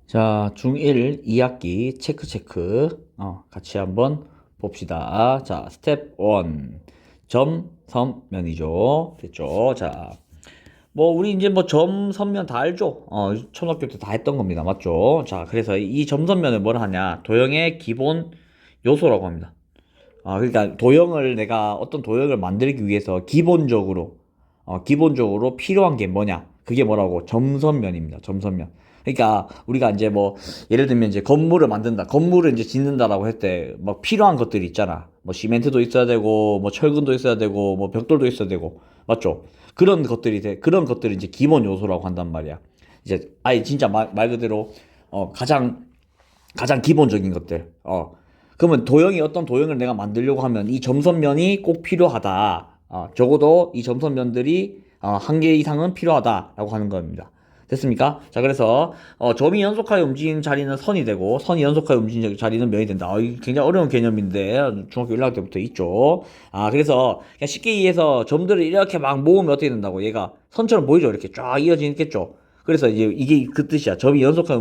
자, 중1 2학기 체크 같이 한번 봅시다. 자, 스텝 1 점선면이죠. 됐죠? 자, 뭐 우리 이제 뭐 점선면 다 알죠? 초등학교 때 다 했던 겁니다. 맞죠? 자, 그래서 이 점선면을 뭐라 하냐? 도형의 기본 요소라고 합니다. 그러니까 도형을 내가 어떤 도형을 만들기 위해서 기본적으로 필요한 게 뭐냐? 그게 뭐라고? 점선면입니다. 점선면. 그러니까 우리가 이제 뭐 예를 들면 이제 건물을 만든다, 건물을 이제 짓는다라고 할 때 막 필요한 것들이 있잖아. 뭐 시멘트도 있어야 되고, 뭐 철근도 있어야 되고, 뭐 벽돌도 있어야 되고, 맞죠? 그런 것들이 이제 기본 요소라고 한단 말이야. 이제 아예 진짜 말 그대로 가장 기본적인 것들. 그러면 어떤 도형을 내가 만들려고 하면 이 점선면이 꼭 필요하다. 적어도 이 점선면들이 한 개 이상은 필요하다라고 하는 겁니다. 됐습니까? 자, 그래서 점이 연속하여 움직이는 자리는 선이 되고 선이 연속하여 움직이는 자리는 면이 된다. 이게 굉장히 어려운 개념인데 중학교 1학년 때부터 있죠. 그래서 그냥 쉽게 이해해서 점들을 이렇게 막 모으면 어떻게 된다고? 얘가 선처럼 보이죠? 이렇게 쫙 이어지겠죠. 그래서 이제 이게 그 뜻이야. 점이 연속하여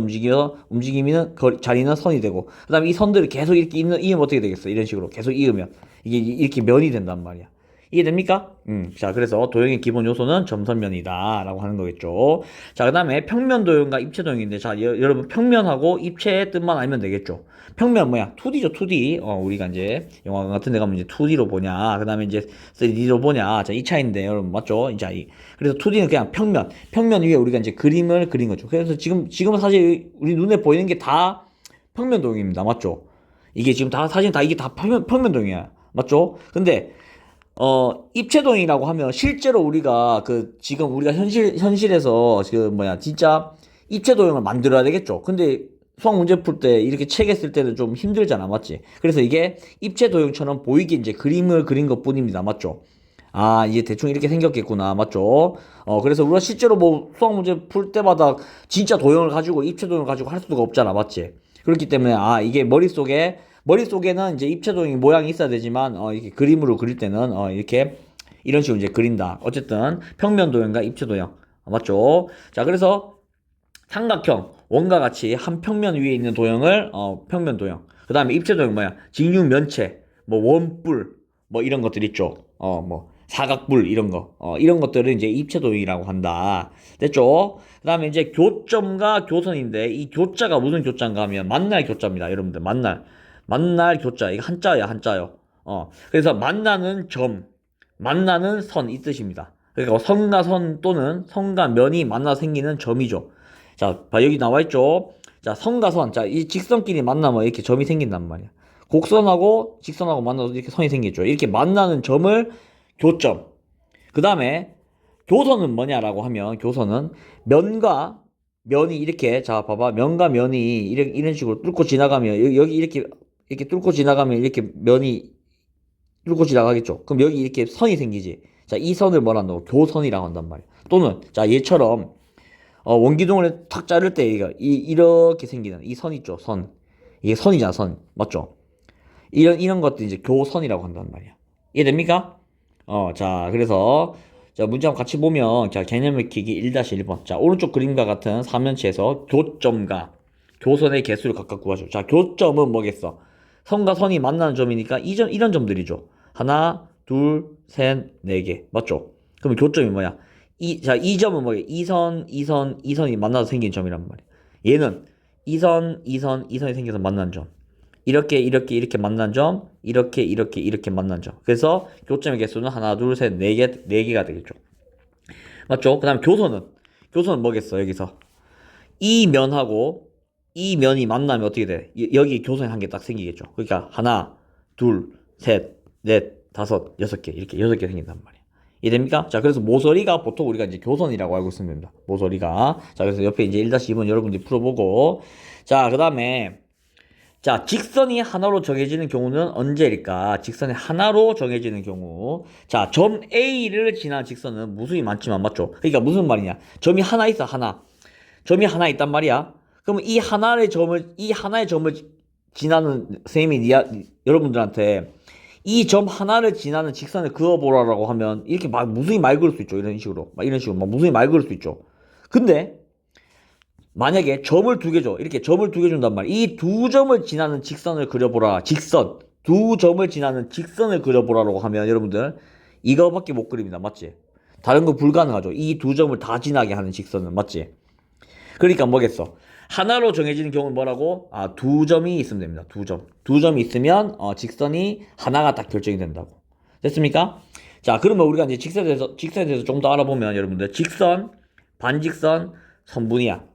움직이면 자리는 선이 되고, 그 다음에 이 선들을 계속 이렇게 이으면 어떻게 되겠어? 이런 식으로 계속 이으면 이게 이렇게 면이 된단 말이야. 이해됩니까? 자, 그래서 도형의 기본 요소는 점선면이다 라고 하는 거겠죠. 자, 그 다음에 평면 도형과 입체 도형인데, 자, 여러분 평면하고 입체의 뜻만 알면 되겠죠. 평면 뭐야? 2D죠, 2D. 우리가 이제 영화관 같은 데 가면 이제 2D로 보냐, 그 다음에 이제 3D로 보냐. 자, 이 차이인데, 여러분 맞죠? 이제 그래서 2D는 그냥 평면 위에 우리가 이제 그림을 그린 거죠. 그래서 지금은 사실 우리 눈에 보이는 게 다 평면 도형입니다. 맞죠? 이게 지금 사실 다 이게 다 평면 도형이야. 맞죠? 근데 입체도형이라고 하면 실제로 우리가 지금 우리가 현실에서 진짜 입체도형을 만들어야 되겠죠. 근데 수학 문제 풀 때 이렇게 책에 쓸 때는 좀 힘들잖아. 맞지? 그래서 이게 입체도형처럼 보이게 이제 그림을 그린 것 뿐입니다. 맞죠? 이제 대충 이렇게 생겼겠구나. 맞죠? 그래서 우리가 실제로 뭐 수학 문제 풀 때마다 진짜 도형을 가지고 입체도형을 가지고 할 수가 없잖아. 맞지? 그렇기 때문에 이게 머릿속에는 이제 입체도형이 모양이 있어야 되지만 이렇게 그림으로 그릴 때는 이렇게 이런 식으로 이제 그린다. 어쨌든 평면 도형과 입체 도형. 맞죠? 자, 그래서 삼각형, 원과 같이 한 평면 위에 있는 도형을 평면 도형. 그다음에 입체 도형 뭐야? 직육 면체, 뭐 원뿔, 뭐 이런 것들 있죠. 뭐 사각뿔 이런 거. 이런 것들을 이제 입체 도형이라고 한다. 됐죠? 그다음에 이제 교점과 교선인데 이 교자가 무슨 교자인가 하면 만날 교자입니다. 여러분들 만날 교자. 이거 한자야, 한자요. 그래서 만나는 점, 만나는 선 이 뜻입니다. 그러니까 선과 선 또는 선과 면이 만나 생기는 점이죠. 자, 여기 나와 있죠. 자, 선과 선. 자, 이 직선끼리 만나면 이렇게 점이 생긴단 말이야. 곡선하고 직선하고 만나서 이렇게 선이 생기죠. 이렇게 만나는 점을 교점. 그 다음에 교선은 뭐냐라고 하면 교선은 면과 면이 이렇게, 자 봐봐, 면과 면이 이런 식으로 뚫고 지나가면 여기 이렇게 뚫고 지나가면 이렇게 면이 뚫고 지나가겠죠. 그럼 여기 이렇게 선이 생기지. 자, 이 선을 뭐라 한다고? 교선이라고 한단 말이야. 또는 자, 얘처럼 원기둥을 탁 자를 때 이렇게 생기는 이 선 있죠. 선. 이게 선이잖아, 선. 맞죠? 이런 것들 이제 교선이라고 한단 말이야. 이해됩니까? 자, 그래서 자, 문제 한번 같이 보면 자, 개념 익히기 1-1번. 자, 오른쪽 그림과 같은 삼면체에서 교점과 교선의 개수를 각각 구하죠. 자, 교점은 뭐겠어? 선과 선이 만나는 점이니까 이런 점들이죠. 하나, 둘, 셋, 네 개. 맞죠? 그러면 교점이 뭐야? 이 점은 뭐야? 이선이 만나서 생긴 점이란 말이야. 얘는 이선이 생겨서 만난 점. 이렇게 만난 점, 이렇게 만난 점. 그래서 교점의 개수는 하나, 둘, 셋, 네 개가 되겠죠. 맞죠? 그 다음에 교선은 뭐겠어, 여기서? 이 면하고 이 면이 만나면 어떻게 돼? 여기 교선이 한 개 딱 생기겠죠. 그러니까 하나, 둘, 셋, 넷, 다섯, 여섯 개 이렇게 6개 생긴단 말이야. 이해됩니까? 자, 그래서 모서리가 보통 우리가 이제 교선이라고 알고 있으면 됩니다. 모서리가. 자, 그래서 옆에 이제 1-2번 여러분들이 풀어보고. 자, 그 다음에 자, 직선이 하나로 정해지는 경우는 언제일까? 직선이 하나로 정해지는 경우. 자, 점 A를 지난 직선은 무수히 많지만, 맞죠? 그러니까 무슨 말이냐? 점이 하나 있어, 하나. 점이 하나 있단 말이야. 그러면 이 하나의 점을 지나는 선생님이 여러분들한테 이 점 하나를 지나는 직선을 그어보라라고 하면 이렇게 막 무수히 말 그을 수 있죠. 이런 식으로. 막 무수히 말 그을 수 있죠. 근데 만약에 점을 두 개 줘. 이렇게 점을 두 개 준단 말이야. 이 두 점을 지나는 직선을 그려보라. 직선. 두 점을 지나는 직선을 그려보라고 하면 여러분들 이거밖에 못 그립니다. 맞지? 다른 거 불가능하죠. 이 두 점을 다 지나게 하는 직선은. 맞지? 그러니까 뭐겠어? 하나로 정해지는 경우는 뭐라고? 아, 두 점이 있으면 됩니다. 두 점. 두 점이 있으면 직선이 하나가 딱 결정이 된다고. 됐습니까? 자, 그러면 우리가 이제 직선에 대해서 좀 더 알아보면 여러분들 직선, 반직선, 선분이야.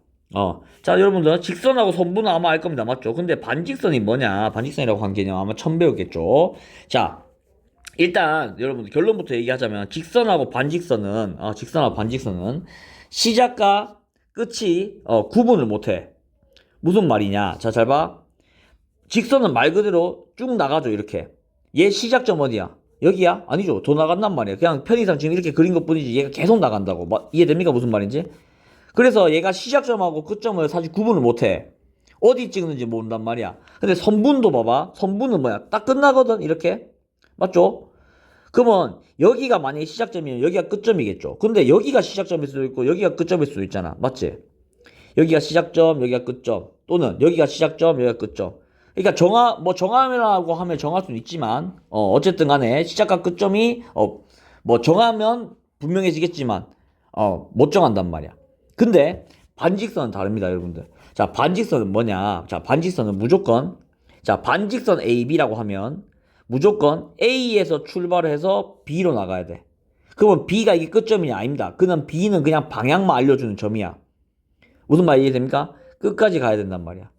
자, 여러분들 직선하고 선분은 아마 알 겁니다. 맞죠? 근데 반직선이 뭐냐? 반직선이라고 한 개념 아마 처음 배웠겠죠? 자, 일단 여러분들 결론부터 얘기하자면 직선하고 반직선은 시작과 끝이 구분을 못해. 무슨 말이냐? 자, 잘 봐. 직선은 말 그대로 쭉 나가죠. 이렇게. 얘 시작점 어디야? 여기야? 아니죠. 더 나간단 말이야. 그냥 편의상 지금 이렇게 그린 것 뿐이지 얘가 계속 나간다고. 이해됩니까? 무슨 말인지? 그래서 얘가 시작점하고 끝점을 사실 구분을 못해. 어디 찍는지 모른단 말이야. 근데 선분도 봐봐. 선분은 뭐야? 딱 끝나거든. 이렇게. 맞죠? 그러면 여기가 만약에 시작점이면 여기가 끝점이겠죠. 근데 여기가 시작점일 수도 있고 여기가 끝점일 수도 있잖아. 맞지? 여기가 시작점, 여기가 끝점. 또는 여기가 시작점, 여기가 끝점. 그러니까 정하라고 하면 정할 수는 있지만 어쨌든 간에 시작과 끝점이 정하면 분명해지겠지만 못 정한단 말이야. 근데 반직선은 다릅니다, 여러분들. 자, 반직선은 뭐냐? 자, 반직선은 무조건 반직선 AB라고 하면 무조건 A에서 출발을 해서 B로 나가야 돼. 그러면 B가 이게 끝점이냐? 아닙니다. B는 그냥 방향만 알려주는 점이야. 무슨 말 이해됩니까? 끝까지 가야 된단 말이야.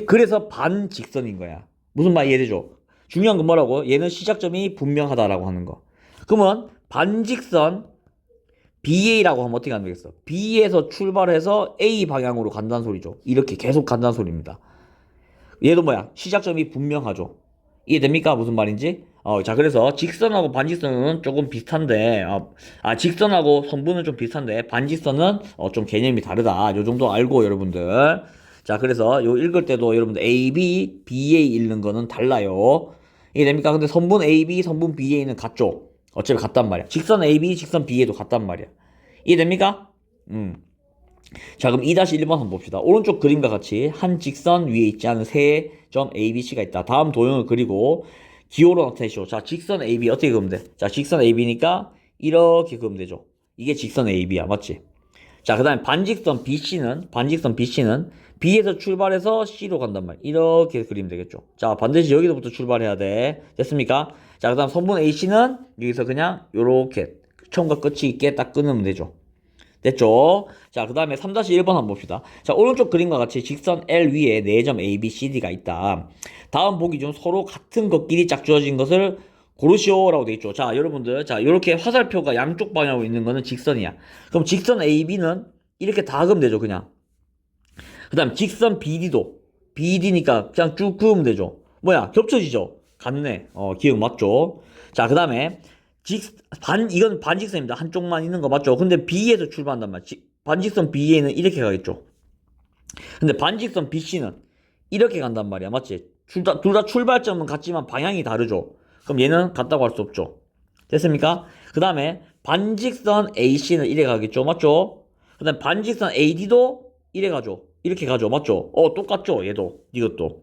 그래서 반직선인 거야. 무슨 말 이해되죠? 중요한 건 뭐라고? 얘는 시작점이 분명하다라고 하는 거. 그러면 반직선 BA라고 하면 어떻게 하면 되겠어? B에서 출발해서 A 방향으로 간다는 소리죠. 이렇게 계속 간다는 소리입니다. 얘도 뭐야? 시작점이 분명하죠. 이해됩니까? 무슨 말인지? 자, 그래서 직선하고 반직선은 조금 비슷한데, 직선하고 선분은 좀 비슷한데, 반직선은 좀 개념이 다르다. 요 정도 알고, 여러분들. 자, 그래서 요 읽을 때도 여러분들 AB, BA 읽는 거는 달라요. 이해됩니까? 근데 선분 AB, 선분 BA는 같죠? 어차피 같단 말이야. 직선 AB, 직선 BA도 같단 말이야. 이해됩니까? 자, 그럼 2-1번 한번 봅시다. 오른쪽 그림과 같이 한 직선 위에 있지 않은 세 점 ABC가 있다. 다음 도형을 그리고 기호로 나타내시오. 자, 직선 AB 어떻게 그리면 돼? 자, 직선 AB니까 이렇게 그리면 되죠. 이게 직선 AB야. 맞지? 자, 그 다음에 반직선 BC는 B에서 출발해서 C로 간단 말이야. 이렇게 그리면 되겠죠. 자, 반드시 여기서부터 출발해야 돼. 됐습니까? 자, 그 다음 선분 AC는 여기서 그냥 요렇게 처음과 끝이 있게 딱 끊으면 되죠. 됐죠? 자, 그 다음에 3-1번 한번 봅시다. 자, 오른쪽 그림과 같이 직선 L 위에 4점 A, B, C, D가 있다. 다음 보기 중 서로 같은 것끼리 짝지어진 것을 고르시오라고 되어 있죠. 자, 여러분들, 자, 이렇게 화살표가 양쪽 방향으로 있는 거는 직선이야. 그럼 직선 A, B는 이렇게 다 그으면 되죠, 그냥. 그 다음 직선 BD도 BD니까 그냥 쭉 그으면 되죠. 뭐야, 겹쳐지죠? 같네. 기억 맞죠? 자, 그 다음에 이건 반직선입니다. 한쪽만 있는 거 맞죠? 근데 B에서 출발한단 말이야. 반직선 BA는 이렇게 가겠죠. 근데 반직선 BC는 이렇게 간단 말이야. 맞지? 둘 다 출발점은 같지만 방향이 다르죠. 그럼 얘는 같다고 할 수 없죠. 됐습니까? 그 다음에 반직선 AC는 이렇게 가겠죠. 맞죠? 그 다음에 반직선 AD도 이렇게 가죠. 이렇게 가죠. 맞죠? 똑같죠. 얘도. 이것도.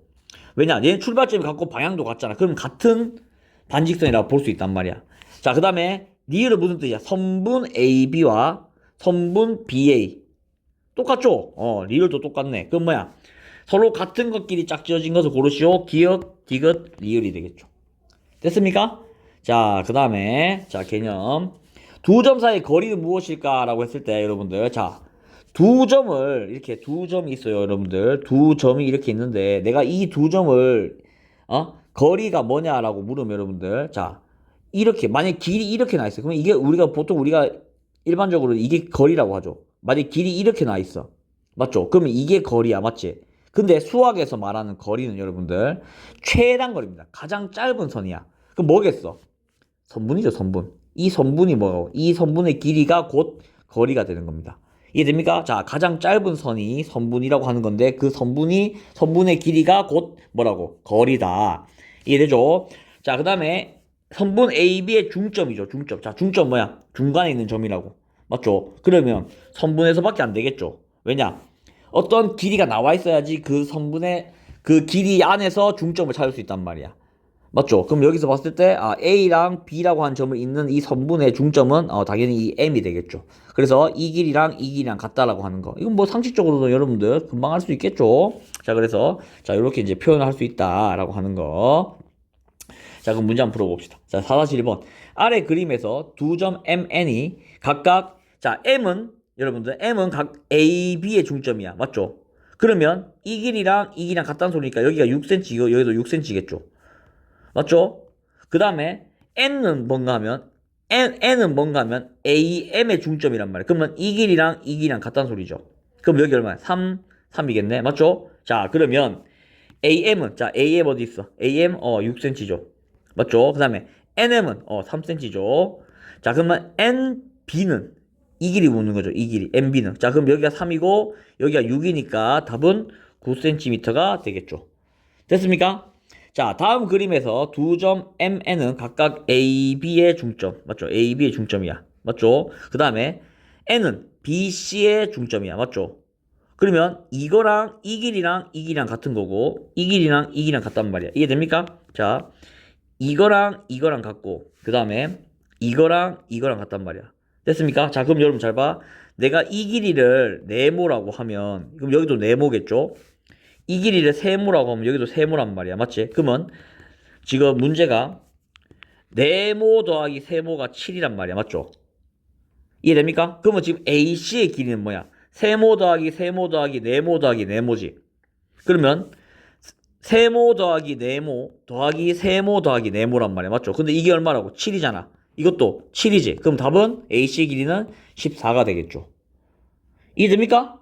왜냐? 얘는 출발점이 같고 방향도 같잖아. 그럼 같은 반직선이라고 볼 수 있단 말이야. 자, 그 다음에 리을은 무슨 뜻이야? 선분 AB와 선분 BA 똑같죠? 리을도 똑같네. 그럼 뭐야? 서로 같은 것끼리 짝지어진 것을 고르시오. 기역, 디귿, 리을이 되겠죠. 됐습니까? 자, 그 다음에 자, 개념 두 점 사이의 거리는 무엇일까? 라고 했을 때 여러분들 자, 이렇게 두 점이 있어요. 여러분들 두 점이 이렇게 있는데 내가 이 두 점을 거리가 뭐냐라고 물으면 여러분들 자, 이렇게 만약 길이 이렇게 나 있어요. 그러면 이게 보통 우리가 일반적으로 이게 거리라고 하죠. 만약 길이 이렇게 나 있어. 맞죠? 그러면 이게 거리야. 맞지? 근데 수학에서 말하는 거리는 여러분들 최단 거리입니다. 가장 짧은 선이야. 그럼 뭐겠어? 선분이죠, 선분. 이 선분이 뭐고? 이 선분의 길이가 곧 거리가 되는 겁니다. 이해됩니까? 자, 가장 짧은 선이 선분이라고 하는 건데 그 선분의 길이가 곧 뭐라고? 거리다. 이해되죠? 자, 그 다음에 선분 AB의 중점이죠. 중점. 자, 중점 뭐야? 중간에 있는 점이라고. 맞죠? 그러면 선분에서밖에 안 되겠죠. 왜냐? 어떤 길이가 나와 있어야지 그 선분의 그 길이 안에서 중점을 찾을 수 있단 말이야. 맞죠? 그럼 여기서 봤을 때 A랑 B라고 한 점을 잇는 이 선분의 중점은 당연히 이 M이 되겠죠. 그래서 이 길이랑 이 길이랑 같다라고 하는 거. 이건 뭐 상식적으로도 여러분들 금방 할 수 있겠죠. 자, 그래서 자, 이렇게 이제 표현을 할 수 있다라고 하는 거. 자, 그럼 문제 한번 풀어봅시다. 자, 4-1번. 아래 그림에서 두 점 MN이 각각, 자, 여러분들, M은 각 A, B의 중점이야. 맞죠? 그러면 이 길이랑 이 길이랑 같다는 소리니까 여기가 6cm, 여기도 6cm겠죠. 맞죠? 그 다음에 N은 뭔가 하면, N은 뭔가 하면 AM의 중점이란 말이야. 그러면 이 길이랑 이 길이랑 같다는 소리죠. 그럼 여기 얼마야? 3이겠네. 맞죠? 자, 그러면 AM은, 자, AM 어디 있어? AM, 6cm죠. 맞죠? 그 다음에 NM은 3cm죠. 자, 그러면 NB는 이 길이 묻는 거죠. 이 길이 NB는. 자, 그럼 여기가 3이고 여기가 6이니까 답은 9cm가 되겠죠. 됐습니까? 자, 다음 그림에서 두 점 MN은 각각 AB의 중점. 맞죠? AB의 중점이야. 맞죠? 그 다음에 N은 BC의 중점이야. 맞죠? 그러면 이거랑 이 길이랑 이 길이랑 같은 거고 이 길이랑 이 길이랑 같단 말이야. 이해됩니까? 자, 이거랑 이거랑 같고 그 다음에 이거랑 이거랑 같단 말이야. 됐습니까? 자, 그럼 여러분 잘 봐. 내가 이 길이를 네모라고 하면 그럼 여기도 네모겠죠? 이 길이를 세모라고 하면 여기도 세모란 말이야. 맞지? 그러면 지금 문제가 네모 더하기 세모가 7이란 말이야. 맞죠? 이해됩니까? 그러면 지금 AC의 길이는 뭐야? 세모 더하기 세모 더하기 네모 더하기 네모지. 그러면 세모 더하기 네모 더하기 세모 더하기 네모란 말이야. 맞죠? 근데 이게 얼마라고? 7이잖아. 이것도 7이지. 그럼 답은 AC 길이는 14가 되겠죠. 이해됩니까?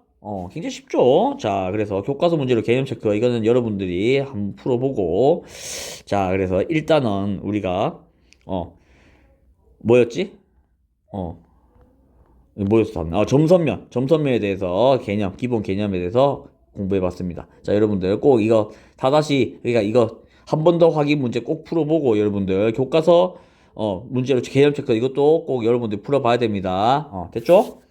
굉장히 쉽죠? 자, 그래서 교과서 문제로 개념 체크. 이거는 여러분들이 한번 풀어보고. 자, 그래서 일단은 우리가, 뭐였지? 어, 뭐였어? 점선면에 대해서 기본 개념에 대해서 공부해봤습니다. 자, 여러분들 꼭 이거 그러니까 이거 한 번 더 확인 문제 꼭 풀어보고 여러분들 교과서 문제로 개념 체크 이것도 꼭 여러분들 풀어봐야 됩니다. 됐죠?